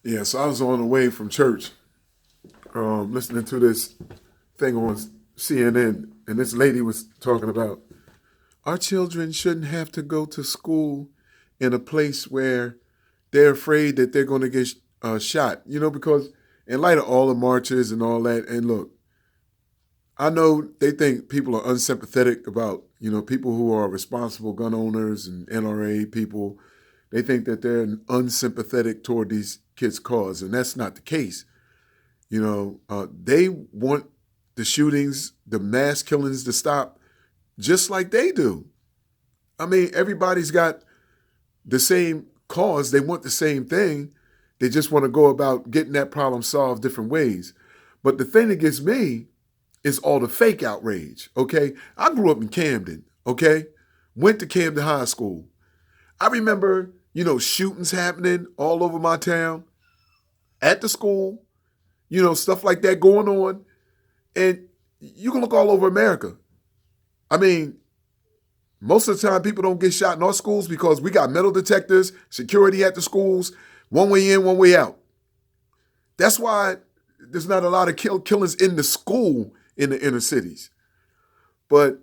Yeah, so I was on the way from church, listening to this thing on CNN, and this lady was talking about our children shouldn't have to go to school in a place where they're afraid that they're going to get shot. Because in light of all the marches and all that, and look, I know they think people are unsympathetic about people who are responsible gun owners and NRA people. They think that they're unsympathetic toward these kids' cause, and that's not the case. They want the shootings, the mass killings to stop just like they do. I mean, everybody's got the same cause. They want the same thing. They just want to go about getting that problem solved different ways. But the thing that gets me is all the fake outrage, okay? I grew up in Camden, okay? Went to Camden High School. I remember, shootings happening all over my town, at the school, stuff like that going on. And you can look all over America. I mean, most of the time people don't get shot in our schools because we got metal detectors, security at the schools, one way in, one way out. That's why there's not a lot of killings in the school in the inner cities. But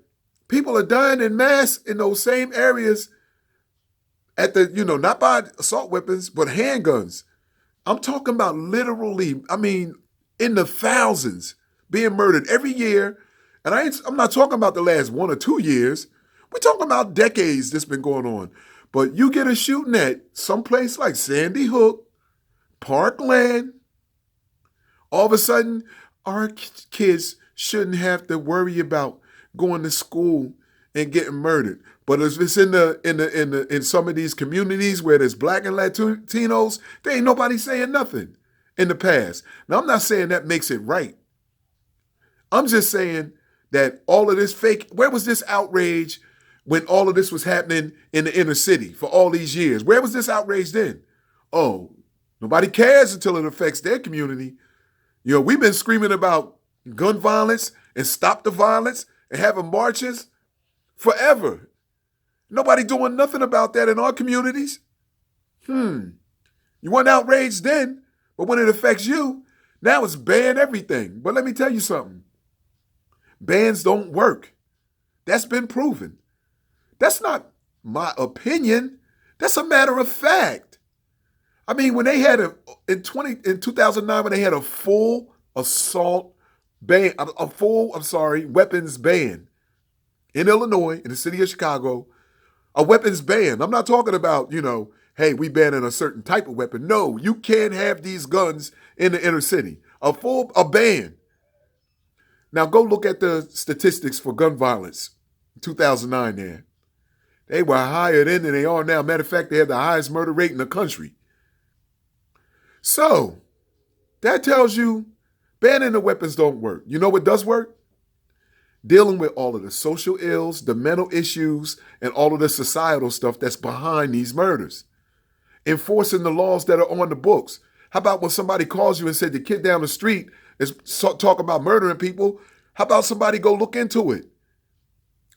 people are dying in mass in those same areas at the, not by assault weapons, but handguns. I'm talking about literally, in the thousands being murdered every year. And I'm not talking about the last 1 or 2 years. We're talking about decades this been going on. But you get a shooting at someplace like Sandy Hook, Parkland, all of a sudden our kids shouldn't have to worry about going to school and getting murdered. But if it's in some of these communities where there's black and Latinos, there ain't nobody saying nothing in the past. Now, I'm not saying that makes it right. I'm just saying that all of this fake, where was this outrage when all of this was happening in the inner city for all these years? Where was this outrage then? Oh, nobody cares until it affects their community. We've been screaming about gun violence and stop the violence and having marches forever. Nobody doing nothing about that in our communities. You weren't outraged then, but when it affects you, now it's ban everything. But let me tell you something. Bans don't work. That's been proven. That's not my opinion. That's a matter of fact. I mean, when they had in 2009, when they had a full assault ban, weapons ban in Illinois, in the city of Chicago, a weapons ban. I'm not talking about, hey, we banning a certain type of weapon. No, you can't have these guns in the inner city. A ban. Now go look at the statistics for gun violence in 2009 there. They were higher then than they are now. Matter of fact, they had the highest murder rate in the country. So, that tells you banning the weapons don't work. You know what does work? Dealing with all of the social ills, the mental issues, and all of the societal stuff that's behind these murders. Enforcing the laws that are on the books. How about when somebody calls you and said the kid down the street is talking about murdering people? How about somebody go look into it?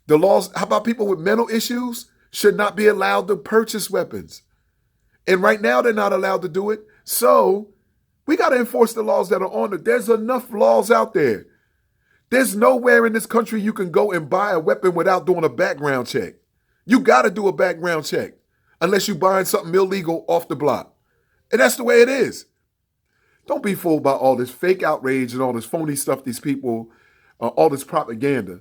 The laws, how about people with mental issues should not be allowed to purchase weapons? And right now they're not allowed to do it. So we got to enforce the laws that are on it. There's enough laws out there. There's nowhere in this country you can go and buy a weapon without doing a background check. You got to do a background check unless you're buying something illegal off the block. And that's the way it is. Don't be fooled by all this fake outrage and all this phony stuff these people, all this propaganda.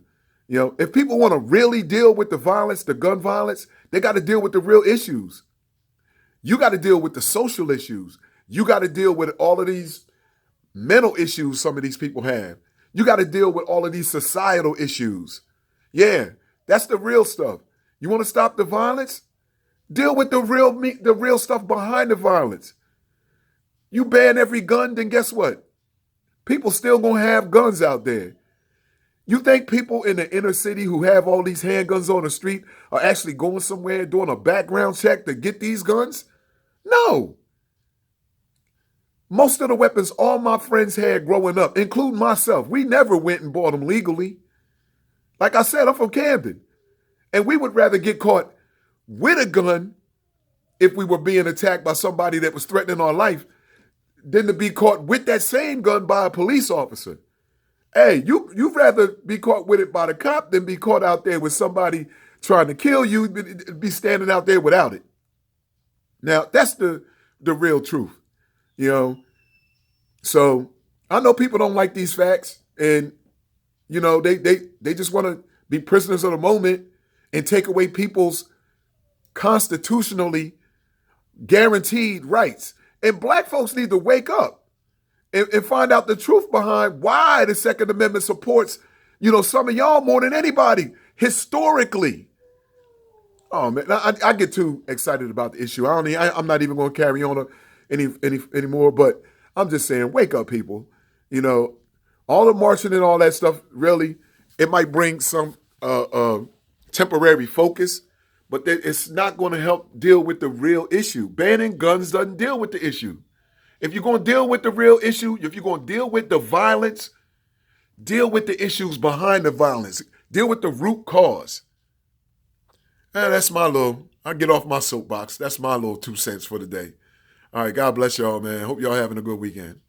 If people want to really deal with the violence, the gun violence, they got to deal with the real issues. You got to deal with the social issues. You got to deal with all of these mental issues some of these people have. You got to deal with all of these societal issues. Yeah, that's the real stuff. You want to stop the violence? Deal with the real stuff behind the violence. You ban every gun, then guess what? People still gonna have guns out there. You think people in the inner city who have all these handguns on the street are actually going somewhere doing a background check to get these guns? No. Most of the weapons all my friends had growing up, including myself, we never went and bought them legally. Like I said, I'm from Camden. And we would rather get caught with a gun if we were being attacked by somebody that was threatening our life than to be caught with that same gun by a police officer. Hey, you'd rather be caught with it by the cop than be caught out there with somebody trying to kill you, be standing out there without it. Now, that's the real truth, you know. So I know people don't like these facts, and you know, they just want to be prisoners of the moment and take away people's constitutionally guaranteed rights. And black folks need to wake up and find out the truth behind why the Second Amendment supports, you know, some of y'all more than anybody historically. Oh man, I get too excited about the issue. I'm not even going to carry on anymore. But I'm just saying, wake up, people. You know, all the marching and all that stuff. Really, it might bring some temporary focus, but it's not going to help deal with the real issue. Banning guns doesn't deal with the issue. If you're going to deal with the real issue, if you're going to deal with the violence, deal with the issues behind the violence. Deal with the root cause. That's I get off my soapbox. That's my little 2 cents for the day. All right, God bless y'all, man. Hope y'all having a good weekend.